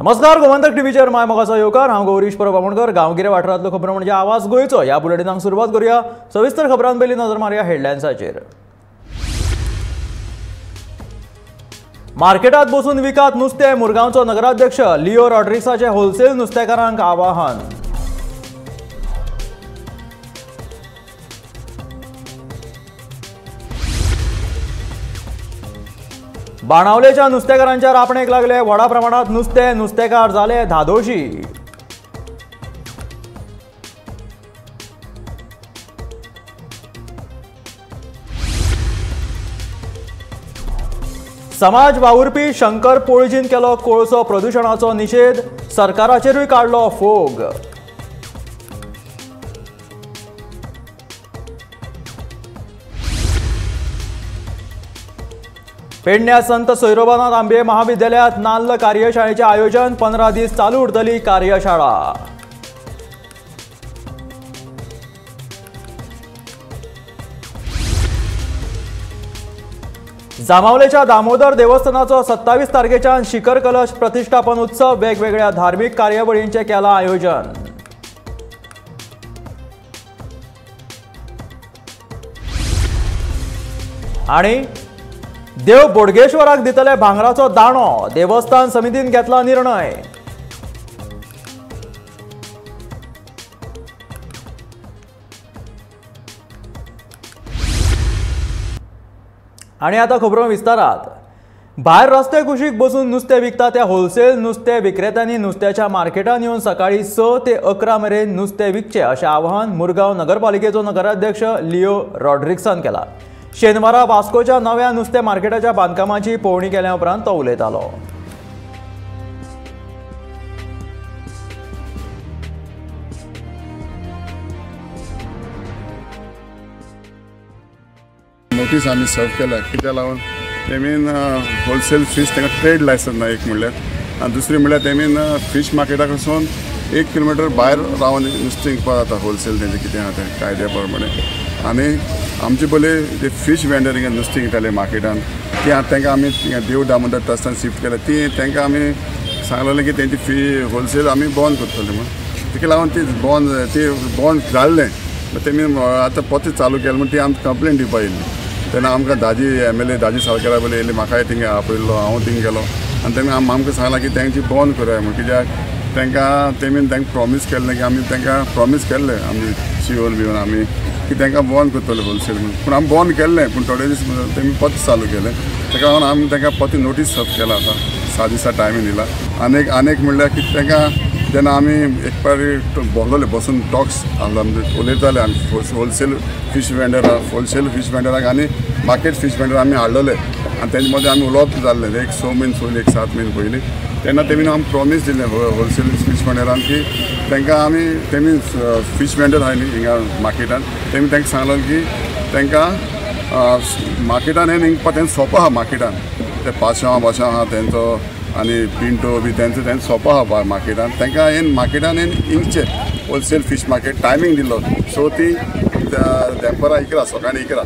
नमस्कार, गोमंतक टीव्हीचेर माय मोगाचो येवकार। हांव गौरीश परबामणकर। गांवगिरे वाठारांतल्यो खबरो म्हणजे आवाज गोंयचो। ह्या बुलेटिनाक सुरवात करूया। सविस्तर खबरां पयलीं नजर मारया हेडलायन्साचेर। मार्केटात बसून विकात नुस्तें, मुरगांवचो नगराध्यक्ष लिओ रॉड्रिग्साचे होलसेल नुस्तेकारांक आवाहन। बाणावलेच्या नुस्तेकारांच्या रापणेक लागले व्हडा प्रमाणात नुस्तें, नुस्तेकार जाले धादोशी। समाज वावुरपी शंकर पोळजीन केलो कोळसो प्रदूषणाचो निषेध, सरकाराचेरूय काडलो फोग। पेडण्या संत सोयरोबानाथ आंबे महाविद्यालयात नाल्ल कार्यशाळेचे आयोजन। 15 दीस चालू उरतली कार्यशाळा। जामावलेच्या दामोदर देवस्थानाचो 27 तारखेच्यान शिखर कलश प्रतिष्ठापन उत्सव। वेगवेगळ्या धार्मिक कार्यावळींचे केला आयोजन। आणि देव बोडगेश्वराक दितले भांगराचो दाणो, देवस्थान समितीन घेतला निर्णय। आणि आता खबरो विस्तारात। भायर रस्ते कुशीक बसून नुस्तें विकता त्या होलसेल नुस्तें विक्रेत्यांनी नुस्त्याच्या मार्केटान येवन सकाळी 6 ते 11 मेरेन नुस्तें विकचें अशें आवाहन मुरगांव नगरपालिकेचो नगराध्यक्ष लिओ रॉड्रिग्सान केला। शेनवारा वास्कोच्या नव्या नुस्तें मार्केटाच्या बांदकामाची पळोवणी केल्या उपरांत तो उलयतालो। नोटीस आम्ही सर्व केला कित्याक लागून तेमीन होलसेल फीश तांकां ट्रेड लायसन्स ना एक म्हणल्यार, आनी दुसरी म्हणल्यार तेमीन फीश मार्केटाक वचून 1 किलोमीटर भायर रावन नुस्तें विकपा जाता होलसेल तेंचें कितें आहा तें कायद्या प्रमाणे। आनी आमचे पयले जे फीश वेंडर हिंगा नुस्तें विकताले मार्केटान ती आतां तांकां आमी देव दामोदर ट्रस्टान शिफ्ट केल्या। ती तांकां आमी सांगलेलें की तेंची फी होलसेल आमी बंद करतले म्हण। ताका लागून ती बंद जाल्लें तेमी आतां परत चालू केलें म्हण ती आमकां कंप्लेंट दिवपा येयल्ली। तेन्ना आमकां दाजी MLA दाजी सावकारा बोले येयले, म्हाकाय थिंगा आपयल्लो, हांव थिंग गेलो आनी तेमी आमकां सांगलां की तेंची बंद करूया म्हण। कित्याक तेमीन तांकां प्रॉमीस केल्लें की आमी तांकां प्रॉमीस केल्लें आमी शिवोल बिवन आमी की तांकां बंद करतले होलसेल म्हणून, पूण आमी बंद केल्लें पूण थोडे दीस तेमी परत चालू केलें। ताका लागून आमी तांकां परत नोटीस सर्व केला आतां 6 दिसा टायमींग दिला। आनीक म्हणल्यार की तांकां जेन्ना आमी एक पारी बोगलोले बसून टॉक्स उलयताले आनी होलसेल फीश वेंडराक आनी मार्केट फीश वेंडर आमी हाडलेले आनी तेंचे मदें आमी उलोवप जाल्लें एक 6 म्हयने पयलीं, एक 7 म्हयने पयलीं। तेन्ना तेमी आमकां प्रॉमीस दिलें होलसेल फीश वेंडरान की तेमी फीश वेंडर आहाय न्ही हिंगा मार्केटान, तेमी तांकां सांगलें की तांकां मार्केटान हें हिंगपा तेंचो सोंपो आहा मार्केटान, ते पाशांव आहा तेंचो आनी पिंटो बी तेंचो सोंपो आहा मार्केटान। तांकां मार्केटान इंगचें होलसेल फीश मार्केट टायमींग दिल्लो 6 ती दनपारां 11 सकाळीं 11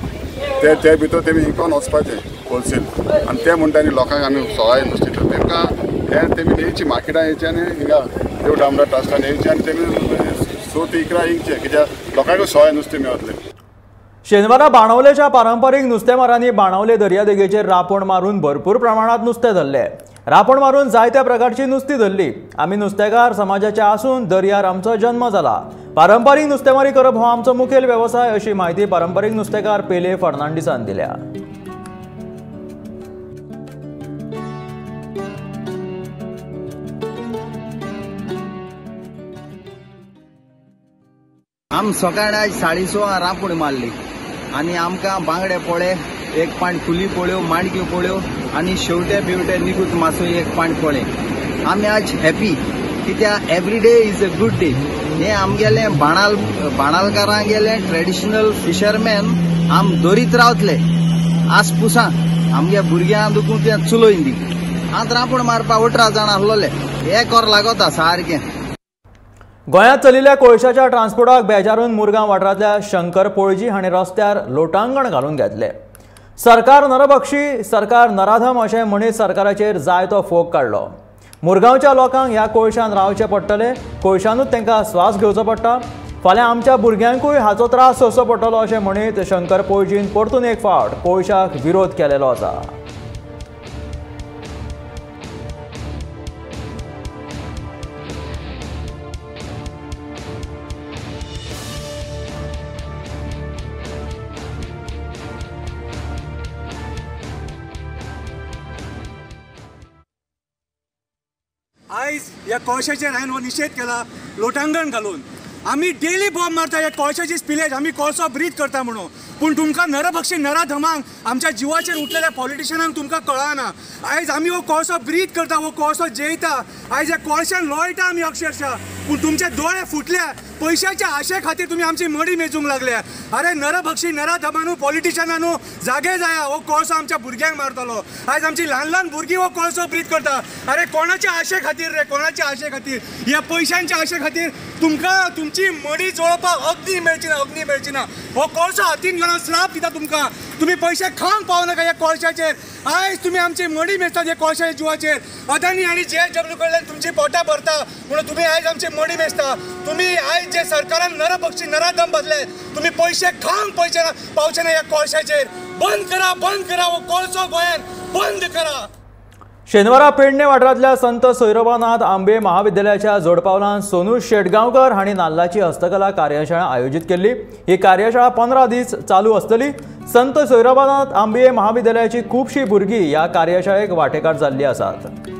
ते भितर तेमी इंकोन वचपाचें होलसेल। आनी ते म्हणटा न्ही लोकांक आमी सवाय नुस्तें तांकां हें तेमी येवची मार्केटान येवचें आनी हिंगा देव दामोदर ट्रस्टान येवचें आनी तेमी 6 ते 11 इंगचें, कित्याक लोकांकूय सवाय नुस्तें मेळटलें। शेनवारा बाणावलेच्या पारंपारीक नुस्तेमारांनी बाणावले दर्यादेगेचेर रापण मारून भरपूर प्रमाणात नुस्तें धरले। रापण मारून जायत्या प्रकारची नुस्तीं धरली। आमी नुस्तेकार समाजाचे आसून दर्यार आमचो जन्म जाला। पारंपारीक नुस्तेमारी करप हो आमचो मुखेल व्यवसाय अशी माहिती पारंपारीक नुस्तेकार पेले फर्नांडिसान दिल्या। आम सकाळी आज 6:30 रापण मारली आनी आमकां बांगडे पोळे, 1 पांट कुली पोळ्यो, माणक्यो पोळ्यो आनी शेवटे बिवटे निगूत मासो 1 पांट पोळे। आमी आज हॅपी कित्याक every day is a good day. हे आमगेले बाणालकारां गेले ट्रेडिशनल फिशरमॅन आम दोरीत रावतले आसपुसां आमगे भुरग्यां दुखून ते चुलोयन दी आतां रापण मारपा 18 जाण आसलोले हे कर लागता सारकें। गोंयांत चलिल्ल्या कोळशाच्या ट्रान्सपोर्टाक बेजारून मुरगांव वाठारांतल्या शंकर पोळजी हांणी रस्त्यार लोटांगण घालून घेतले। सरकार नरबक्षी, सरकार नराधम अशें म्हणीत सरकाराचेर जाय तो फोग काडलो। मुरगांवच्या लोकांक ह्या कोळशान रावचें पडटलें, कोळशानूच तांकां स्वास घेवचो पडटा। फाल्यां आमच्या भुरग्यांकूय हाचो त्रास सोंसचो पडटलो अशें म्हणीत शंकर पोळजीन परतून एक फावट कोळशाक विरोध केलेलो आसा। आयज ह्या कोळशाचेर हांवें हो निशेध केला लोटांगण घालून। आमी डेली बॉम्ब मारता ह्या कोळशाची स्पिलेज, आमी कोळसो ब्रीथ करता म्हणून, पूण तुमकां नरभक्षी नराधमांक आमच्या जिवाचेर उठलेल्या पॉलिटिशियनांक तुमकां कळना। आयज आमी हो कोळसो ब्रीथ करता, हो कोळसो जेयता, आयज ह्या कोळशान लोळटा आमी अक्षरशः, पूण तुमचे दोळे फुटल्या पैशाच्या आशे खातीर तुमी आमची मडी मेजूंक लागल्या। अरे नरभक्षी नराधमांनू पॉलिटिशियनांनू जागे जाया, हो कोळसो आमच्या भुरग्यांक मारतलो। आयज आमची ल्हान ल्हान भुरगीं हो कोळसो ब्रीथ करता। अरे कोणाच्या आशे खातीर रे, कोणाच्या आशे खातीर? ह्या पैशांच्या आशे खातीर तुमकां तुमची मडी जळोवपाक अग्नी मेळची ना। हो कोळसो हातीन घेवन श्राप दिता तुमकां, तुमी पयशे खावंक पावनाका ह्या कोळशाचेर। आयज तुमी आमची मडी मेजतात ह्या कोळशाच्या जिवाचेर। अदानी आनी JSW कडल्यान तुमची पोटां भरता म्हणून तुमी आयज आमची मडी मेजता। तुमी आयज जे सरकारान नरभक्षी नराधम बदले, तुमी पयशे खावंक पावचे ना ह्या कोळशाचेर। बंद करा हो कोळसो गोंयान बंद करा। शेनवारा पेडणे वाठारांतल्या संत सोयरोबानाथ आंबे महाविद्यालयाच्या जोडपावलांत सोनू शेटगांवकर हांणी नाल्लाची हस्तकला कार्यशाळा आयोजीत केल्ली। ही कार्यशाळा 15 दीस चालू आसतली। संत सोयरोबानाथ आंबे महाविद्यालयाची खुबशीं भुरगीं ह्या कार्यशाळेक वांटेकार जाल्लीं आसात।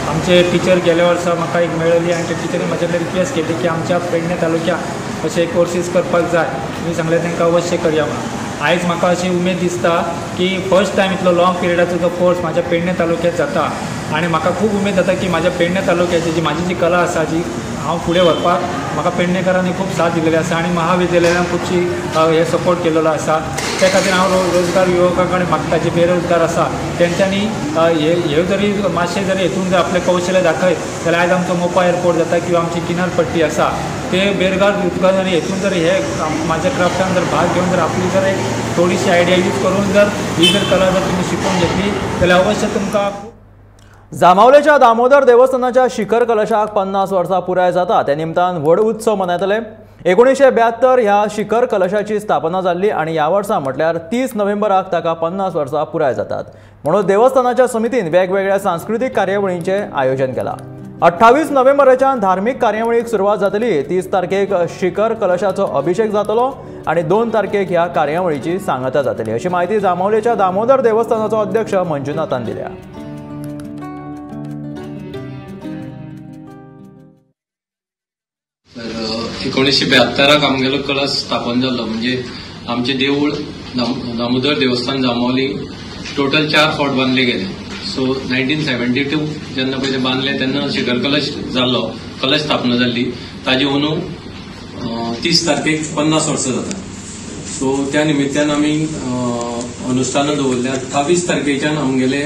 आमचे टीचर गेल्या वर्सा म्हाका एक मेळ्ळी आनी त्या टिचरीन म्हाजे कडेन रिक्वेस्ट केली की आमच्या पेडणे तालुक्यात अशे कोर्सीस करपाक जाय, मी सांगलें तांकां अवश्य करया म्हणून। आयज म्हाका अशी उमेद दिसता की फर्स्ट टायम इतलो लॉंग पिरियडाचो जो कोर्स म्हाज्या पेडणे तालुक्यांत जाता आनी म्हाका खूब उमेद जाता की म्हाज्या पेडणे तालुक्याची जी म्हाजी जी कला आसा जी हांव फुडें व्हरपाक म्हाका पेडणेकारांनी खूब साथ दिलेली आसा आनी महाविद्यालयान खुबशी हे सपोर्ट केलेलो आसा। त्या खातीर हांव रोजगार युवकां कडेन मागता जे बेरोजगार आसा तेंच्यांनी हे जरी मातशें जरी हेतून जर आपलें कौशल्य दाखयत जाल्यार आयज आमचो मोपा एअरपोर्ट जाता किंवा आमची किनारपट्टी आसा ते बेरोजगार युवकांनी हेतून जर हे म्हाज्या क्राफ्टान जर भाग घेवन जर आपली जर एक थोडीशी आयडिया यूज करून जर ही जर कला जर तुमी शिकून घेतली जाल्यार अवश्य तुमकां। जामावलेच्या दामोदर देवस्थानाच्या शिखर कलशाक 50 वर्सां पुराय जाता त्या निमतान व्हड उत्सव मनयतले। 1972 ह्या शिखर कलशाची स्थापना जाल्ली आनी ह्या वर्सा म्हटल्यार 30 नोव्हेंबराक ताका 50 वर्सां पुराय जातात म्हणून देवस्थानाच्या समितीन वेगवेगळ्या सांस्कृतीक कार्यावळींचे आयोजन केलां। 28 नोव्हेंबराच्यान धार्मीक कार्यावळीक सुरवात जातली। 30 तारखेक शिखर कलशाचो अभिषेक जातलो आनी 2 तारखेक ह्या कार्यावळीची सांगता जातली अशी माहिती जामावलेच्या दामोदर देवस्थानाचो अध्यक्ष मंजुनाथान दिल्या। 1972 आमगेलो कळस स्थापन जाल्लो म्हणजे आमचे देवूळ दामोदर देवस्थान जामावली टोटल 4 फावट बांदले गेले। सो 1972 जेन्ना पयले बांदले तेन्ना शिखर कलश जाल्लो, कलश स्थापना जाल्ली, ताजी अंदू 30 तारखेक 50 वर्सां जाता। सो त्या निमित्तान आमी अनुष्ठानां दवरल्या। 28 तारखेच्यान आमगेले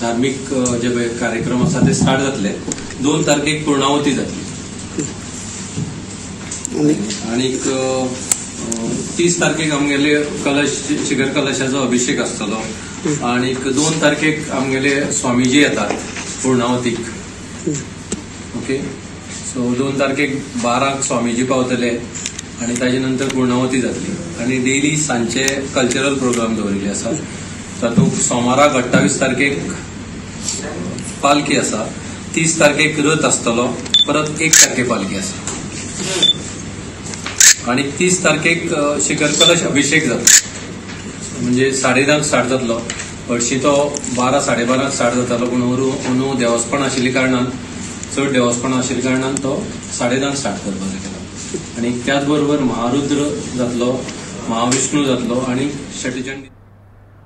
धार्मीक जे कार्यक्रम आसा ते स्टार्ट जातले। 2 तारखेक पूर्णावती जातली आणि 30 तारखेक आमगेले कलश शिखर कलशाचो अभिषेक आसतलो आणि 2 तारखेक आमगेले स्वामीजी येतात पूर्णावतीक। ओके, सो 2 तारखेक 12 स्वामीजी पावतले आणि ताजे नंतर पूर्णावती जातली आणि डेली सांचे कल्चरल प्रोग्राम दवरिल्ले आसात। तातूंत सोमाराक 28 तारखेक पालखी आसा, 30 तारखेक रथ आसतलो, परत 1 तारखेक पालखी आसा आणि 30 तारखेक शिखर कलश अभिषेक जाता, म्हणजे 9:30 स्टार्ट जातलो. हरशीं तो 12-12:30 स्टार्ट जातालो, पूण अंदू देवस्पण आशिल्ल्या कारणान, चड देवस्पण आशिल्ल्या कारणान तो 10:30 स्टार्ट करपाचो केलो. आणि त्याच बरोबर महारुद्र जातलो, महाविष्णू जातलो आणि षटचंडी.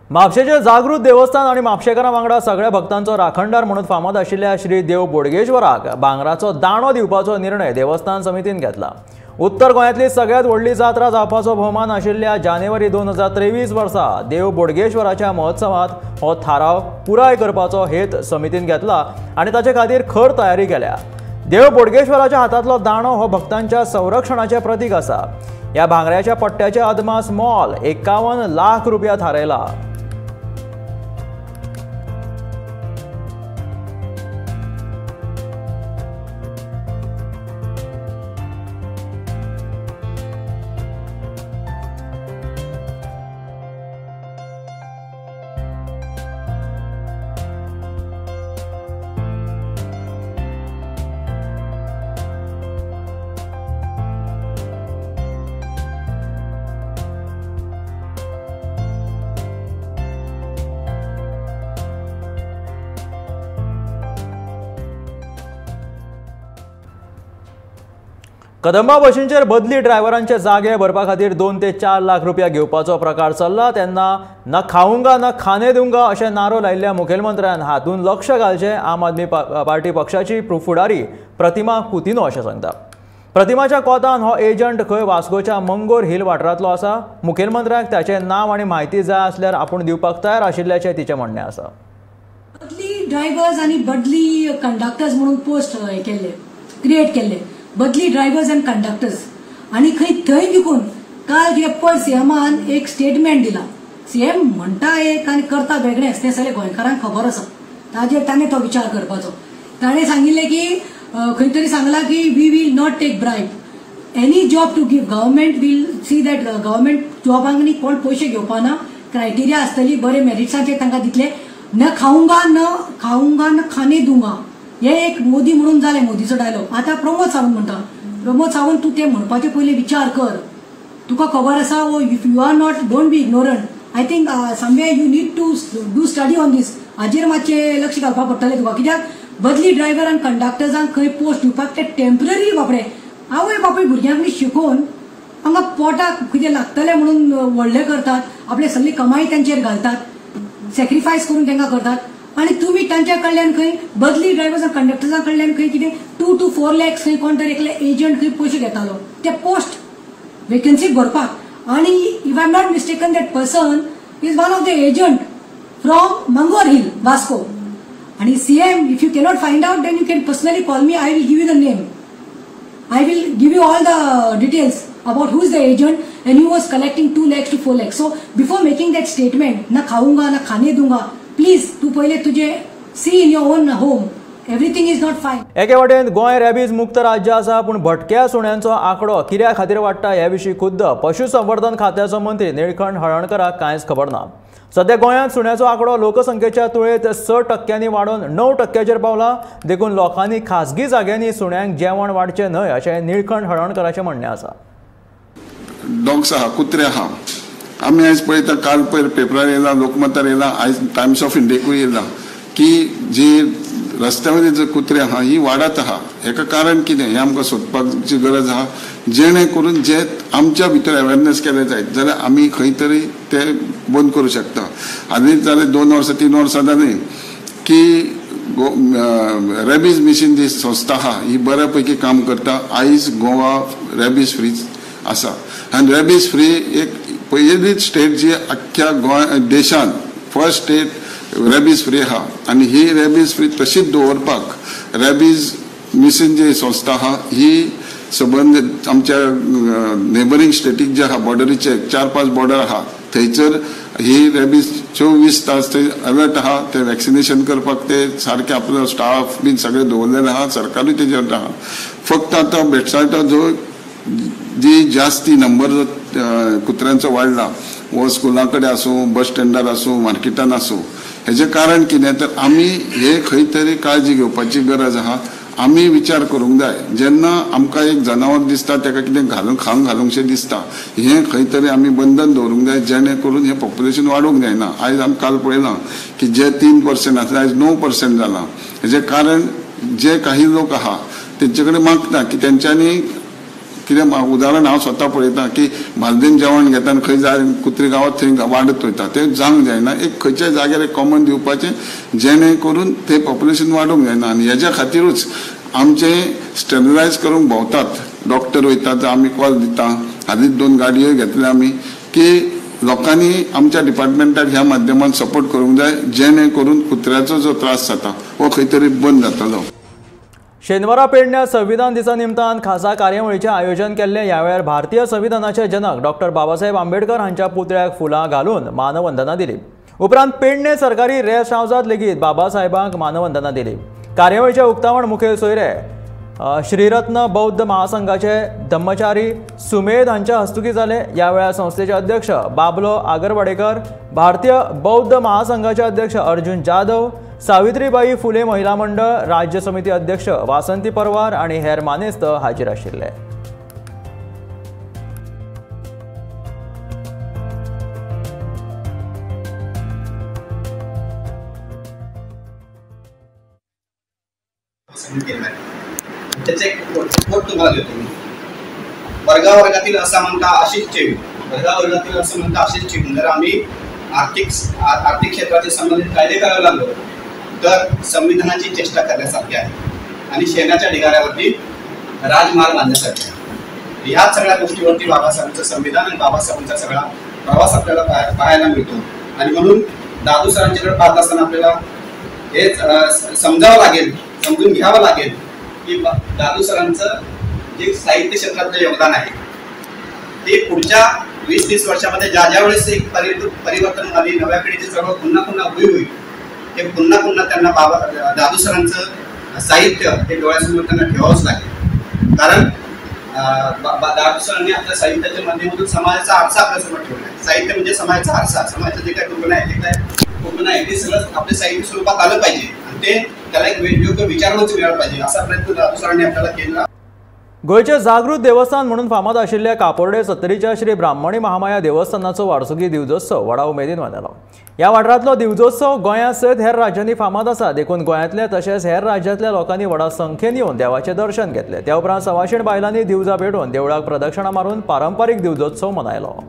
म्हापशेचे जागृत देवस्थान आणि म्हापशेकारां वांगडा सगळ्या भक्तांचो राखणदार म्हणून फामाद आशिल्ल्या श्री देव बोडगेश्वराक भांगराचो दाणो दिवपाचो निर्णय देवस्थान समितीन घेतला. उत्तर गोंयांतली सगळ्यात व्हडली जात्रा जावपाचो भोवमान आशिल्ल्या जानेवारी 2023 वर्सा देव बोडगेश्वराच्या महोत्सवात हो थाराव पुराय करपाचो हेत समितीन घेतला आणि ताचे खातीर खर तयारी केल्या. देव बोडगेश्वराच्या हातांतलो दाणो हो भक्तांच्या संरक्षणाचें प्रतीक आसा. ह्या भांगऱ्याच्या पट्ट्याचें अदमास मोल 51 लाख रुपया थारयला. कदंबा बशींचेर बदली ड्रायव्हरांचे जागे भरपा खातीर 2 ते 4 लाख रुपया घेवपाचो प्रकार चल्ला तेन्ना ना खाऊंगा ना खाने दूंगा अशें नारो लायिल्ल्या मुखेलमंत्र्यान हातूंत लक्ष घालचें आम आदमी पार्टी पक्षाची फुडारी प्रतिमा कुतिनो अशें सांगता. प्रतिमाच्या कोतान हो एजंट खंय वास्कोच्या मंगोर हिल वाठारांतलो आसा. मुखेलमंत्र्याक ताचें नांव आनी म्हायती जाय आसल्यार आपूण दिवपाक तयार आशिल्ल्याचें तिचें म्हणणें आसा. बदली ड्रायव्हर्स आनी बदली कंडक्टर्स म्हणून पोस्ट क्रिएट केल्ले, बदली ड्रायव्हर्स अँड कंडक्टर्स, आणि थंय विकून काल जेपळ सीएमान एक स्टेटमेंट दिला. सीएम म्हणटा एक आणि करता वेगळेंच, ते सगळे गोंयकारांक खबर आसा. ताजेर ताणें तो विचार करपाचो. ताणें सांगिल्लें की खंय तरी सांगला की we will not take bribe, any job to give, government will see that government जॉबांक न्ही कोण पयशे घेवपाना, क्रायटेरिया आसतली, बरे मेरिट्सांचेर तांकां दितले. न खाऊंगा न खाने दूंगा हे एक मोदी म्हणून जालें, मोदीचो डायलॉग. आता प्रमोद सावंत म्हणटा. प्रमोद सावंत तूं ते म्हणपाचे पयलीं विचार कर. तुका खबर आसा, if you are not, don't be ignorant. I think someway you need to do study on this. हाजेर मातशें लक्ष घालपाक पडटलें तुका, कित्याक बदली ड्रायव्हर आनी कंडक्टर्सांक खंय पोस्ट दिवपाक ते टेम्पररी बापडे आवय बापूय भुरग्यांक शिकोवन हांगा पोटाक कितें लागतलें म्हणून व्हडलें करतात, आपले सगळी कमाई तांचेर घालतात, सॅक्रिफायस करून तांकां करतात. आणि तुम्ही तांच्या कडल्यान खंय बदली ड्रायव्हर्स आनी कंडक्टर्सां कडल्यान खंय कितें 2 to 4 lakhs खंय कोण तरी एकले एजंट खंय पयशे घेतालो ते पोस्ट वेकन्सी भरपाक. आणि if I am not mistaken that person is one of the agent from Mangor Hill, Vasco. आणि CM, if you cannot find out then you can personally call me. I will give you the name, I will give you all the details about who is the agent and who was collecting 2 lakhs to 4 lakhs. So before making that statement, na khaunga na khane dunga, please tu पहिले तुझे see in your own home. Everything is not fine. एके वाटेन Goa rabies मुक्त राज्य आसा, पूण भटक्या सुण्यांचो आंकडो कित्या खातीर वाडटा ह्या विशीं खुद्द पशुसंवर्धन खात्याचो मंत्री निळकंठ हळर्णकाराक कांयच खबर ना. सध्या गोंयांत सुण्याचो आंकडो लोकसंख्येच्या तुळेंत 6% वाडून 9% पावला. देखून लोकांनी खासगी जाग्यांनी सुण्यांक जेवण वाडचें न्हय अशें निळकंठ हळर्णकाराचें म्हणणें आसा. डॉग्स आहा, कुत्रे आहा. आमी आयज पळयता, काल पयर पेपरार येयला, लोकमतार येयला, आयज टायम्स ऑफ इंडियेकूय येयला की जी रस्त्यावयले जे कुत्रे आहा ही वाडत आहा. हेका कारण कितें हें आमकां सोदपाची गरज आहा. जेणे करून जे आमच्या भितर अवेरनेस केले जायत जाल्यार आमी खंय तरी ते बंद करूं शकता. आनी जाले 2 वर्सां 3 वर्सां जालीं की रॅबीज मिशन जी संस्था आहा ही बऱ्या पैकी काम करता. आयज गोवा रॅबीज फ्री आसा. आनी रॅबीज फ्री एक पयलीच स्टेट जी अख्ख्या गोंय देशांत फर्स्ट स्टेट रॅबीज फ्री आहा. आनी ही रॅबीज फ्री तशीच दवरपाक रॅबीज मिशन जी संस्था आहा ही संबंदीत आमच्या नेबरिंग स्टेटीक जे आहा बॉर्डरीचे 4-5 बॉर्डर आहा थंयसर ही रॅबीज 24 तास थंय अलर्ट आहा. ते वॅक्सिनेशन करपाक ते सारखे आपलो स्टाफ बीन सगळे दवरलेले आहा. सरकारूय तेजेर आहा. फक्त आतां बेडसायटा जो जी जास्ती नंबर कुत्र्यांचो वाडला वो स्कुला कडेन आसूं, बस स्टँडार आसूं, मार्केटान आसूं, हेजें कारण कितें तर आमी हे खंय तरी काळजी घेवपाची गरज आहा. आमी विचार करूंक जाय जेन्ना आमकां एक जनावर दिसता ताका कितें खावंक घालूंकशें दिसता हें खंय तरी आमी बंधन दवरूंक जाय जेणे करून हें पॉप्युलेशन वाडूंक जायना. आयज आमी काल पळयलां की जे 3% आसलें आयज 9% जालां. हेजें कारण जे काही लोक आहा तेंचे कडेन मागता की तेंच्यांनी कितें उदाहरण हांव स्वता पळयतां की भाजलेन जेवण घेता आनी खंय जाय कुत्री गांवांत थंय वाडत वयता तें जावंक जायना. एक खंयच्याय जाग्यार एक कॉमन दिवपाचें जेणे करून तें पॉप्युलेशन वाडूंक जायना. आनी हेज्या खातीरूच आमचे स्टॅंडर्डायज करूंक भोंवतात. डॉक्टर वयतात आमी कॉल दिता. हालींच 2 गाडयो घेतल्या आमी की लोकांनी आमच्या डिपार्टमेंटाक ह्या माध्यमांत सपोर्ट करूंक जाय जेणे करून कुत्र्याचो जो त्रास जाता हो खंय तरी बंद जातलो. शेनवारा पेडण्यात संविधान दिसा निमतान खासा कार्यावळीचें आयोजन केल्लें. ह्या वेळार भारतीय संविधानाचे जनक डॉक्टर बाबासाहेब आंबेडकर हांच्या पुतळ्याक फुलां घालून मानवंदना दिली. उपरांत पेडणे सरकारी रेस्ट हावसांत लेगीत बाबासाहेबांक मानवंदना दिली. कार्यावळीचें उक्तावण मुखेल सोयरे श्रीरत्न बौद्ध महासंघाचे धम्मचारी सुमेध हांच्या हस्तुकी जालें. ह्या वेळार संस्थेचे अध्यक्ष बाबलो आगरवाडेकर, भारतीय बौद्ध महासंघाचे अध्यक्ष अर्जुन जाधव, सावित्रीबाई फुले महिला मंडळ राज्य समिती अध्यक्ष वासंती परवार आणि हेर मानेस्त हाजीर आशिल्ले. त्याचे एक रिपोर्ट तुम्हाला देतो मी. वर्गावर्गातील असमानता अशीच ठेवी, वर्गावर्गातील असमानता अशीच ठेवून जर आम्ही आर्थिक क्षेत्राचे संबंधित कायदे करायला लागलो तर संविधानाची चेष्टा करण्यासारखी आहे आणि शेणाच्या ढिगाऱ्यावरती राजमार्ग बांधण्यासाठी. ह्या सगळ्या गोष्टीवरती बाबासाहेबांचं संविधान आणि बाबासाहेबांचा सगळा प्रवास आपल्याला पाहायला मिळतो. आणि म्हणून दादू सरांच्याकडे पाहत असताना आपल्याला हे समजावं लागेल, समजून घ्यावं लागेल की दादू सरांचं जे साहित्य क्षेत्रातलं योगदान आहे ते पुढच्या 20-30 वर्षामध्ये ज्या वेळेस एक परिवर्तन झाली, नव्या पिढीची चळवळ पुन्हा उभी होईल, ते पुन्हा त्यांना दादू सरांचं साहित्य हे डोळ्यासमोर त्यांना ठेवावंच लागेल. कारण दादू सरांनी आपल्या साहित्याच्या माध्यमातून समाजाचा आरसा आपल्यासमोर ठेवला आहे. साहित्य म्हणजे समाजाचा आरसा. समाजाचं जे काही टोपण आहे ते सगळं आपल्या साहित्य स्वरूपात आलं पाहिजे आणि ते त्याला एक योग्य विचारवंच मिळालं पाहिजे असा प्रयत्न दादू सरांनी आपल्याला केला. गोयचे जागृत देवस्थान म्हणून फामाद आशिल्ल्या कापोर्डे सत्तरीच्या श्री ब्राह्मणी महामाया देवस्थानाचो वार्सुकी दिवजोत्सव व्हडा उमेदीन मनयलो. ह्या वाठारांतलो दिवजोत्सव गोंया सयत हेर राज्यांनी फामाद आसा. देखून गोंयांतले तशेंच हेर राज्यांतल्या लोकांनी व्हडा संख्येन येवन देवाचें दर्शन घेतलें. त्या उपरांत 125 बायलांनी दिवजां पेटोवन देवळाक प्रदक्षिणा मारून पारंपारीक दिवजोत्सव मनयलो.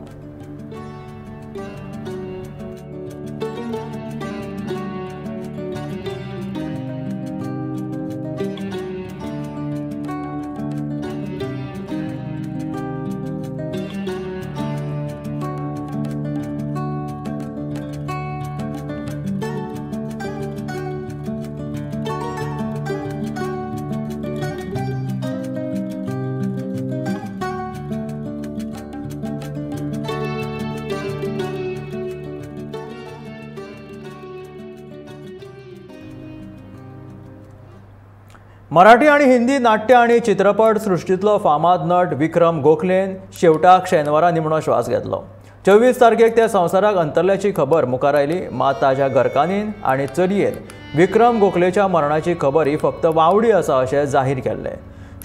मराठी आणि हिंदी नाट्य आणि चित्रपट सृष्टीतलो फामाद नट विक्रम गोखलेन शेवटाक शेनवारा निमणो श्वास घेतलो. 24 तारखेक ते संवसाराक अंतरल्याची खबर मुखार आयली. मात ताच्या घरकान्नीन आनी चलयेन विक्रम गोखलेच्या मरणाची खबर ही फक्त वावडी आसा अशें जाहीर केल्लें.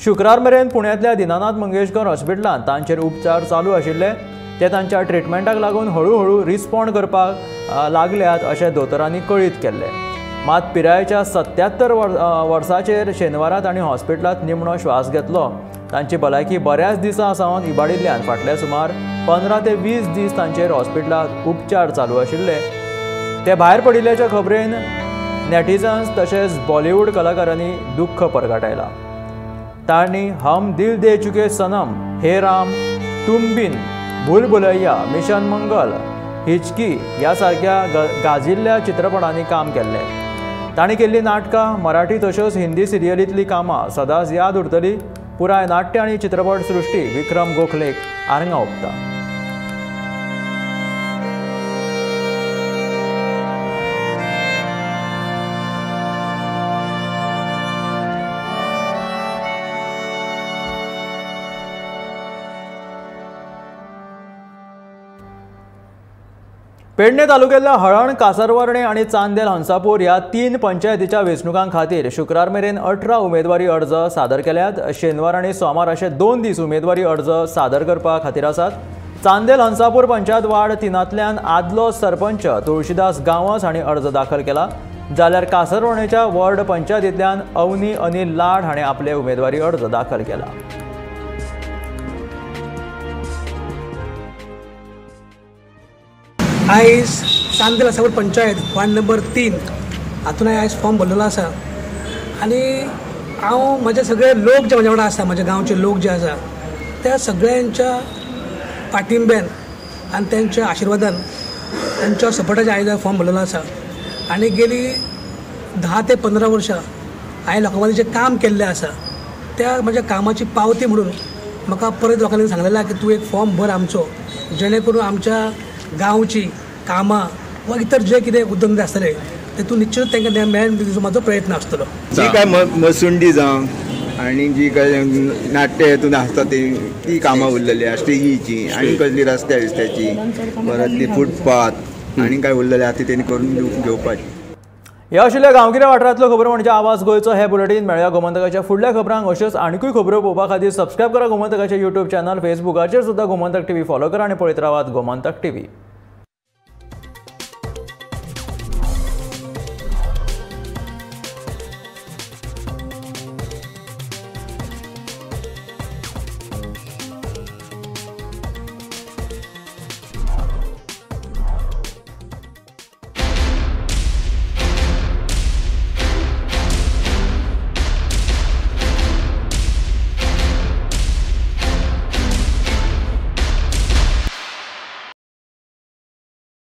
शुक्रार मेरेन पुण्यातल्या दिनानाथ मंगेशकर हॉस्पिटलांत तांचेर उपचार चालू आशिल्ले. ते तांच्या ट्रिटमेंटाक लागून हळू रिस्पॉन्ड करपाक लागल्यात अशें दोतोरांनी कळीत केल्लें. मात पिरायेच्या 77 वर्सांचेर शेनवारा तांणी हॉस्पिटलांत निमणो श्वास घेतलो. तांची भलायकी बऱ्याच दिसां सावन इबाडिल्ल्यान फाटले सुमार 15 ते 20 दीस तांचेर हॉस्पिटलांत उपचार चालू आशिल्ले. ते भायर पडिल्ल्याच्या खबरेन नेटिझन्स तशेंच बॉलिवूड कलाकारांनी दुख्ख परगटायलां. तांणी हम दिल दे चुके सनम, हे राम, तुम बिन, भूल भुलैया, मिशन मंगल, हिचकी ह्या सारक्या गाजिल्ल्या चित्रपटांनी काम केल्लें. तांणी केल्लीं नाटकां मराठी तशेंच हिंदी सिरियलींतलीं कामां सदांच याद उरतलीं. पुराय नाट्य आनी चित्रपट सृश्टी विक्रम गोखलेक आरंगां ओंपता. पेडणे तालुक्यातल्या हळण, कासारवार्णे आणि चांदेल हंसापूर ह्या 3 पंचायतीच्या वेंचणुकां खातीर शुक्रार मेरेन 18 उमेदवारी अर्ज सादर केल्यात। शेनवार आणि सोमार अशे 2 दीस उमेदवारी अर्ज सादर करपा खातीर आसात। चांदेल हंसापूर पंचायत वार्ड 3तल्यान आदलो सरपंच तुळशीदास गांवस हांणी अर्ज दाखल केला, जाल्यार कासारवार्णेच्या वॉर्ड पंचायतींतल्यान अवनी अनिल लाड हांणी आपले उमेदवारी अर्ज दाखल केला। आयज चांदेल हंसापूर पंचायत वार्ड नंबर 3 हातून आयज फॉर्म भरलेलो आसा आनी हांव म्हजे सगळे लोक जे म्हज्या वांगडा आसा, म्हज्या गांवचे लोक जे आसा त्या सगळ्यांच्या पाठिंब्यान आनी त्यांच्या आशिर्वादान त्यांच्या सपोर्टाचे आयज फॉर्म भरलेलो आसा आनी गेली 10 ते 15 वर्सां हांवें लोकां मदीं जें काम केल्लें आसा त्या म्हज्या कामाची पावती म्हणून म्हाका परत लोकांनी सांगलेलें की तूं एक फॉर्म भर आमचो, जेणे करून आमच्या गांवची कामां वा इतर जे कितें उद्यम आसतले तेतून निश्चित तांकां मेळन दिवचो म्हाजो प्रयत्न आसतलो। जी काय मसुंडी जावं आनी जी काय नाट्य हेतून आसता ती कामां उरलेली आहा, स्टेजीची आनी कसली रस्त्या बिस्त्याची, परत ती फुटपाथ आनी काय उरलेले आहा ती तेणी करून घेवपाची। ह्या आशिल्ल्या गांवगिऱ्या वाठारांतल्यो खबरो म्हणजे आवाज गोंयचो हे बुलेटीन मेळ्या गोमंतकाच्या फुडल्या खबरांक अश्योच आनीकूय खबरो पळोवपा खातीर सबस्क्रायब करा गोमंतकाचें यूट्यूब चॅनल, फेसबुकाचेर सुद्दां गोमंतक टीव्ही फॉलो करा आनी पळयत रावात गोमंतक टीव्ही।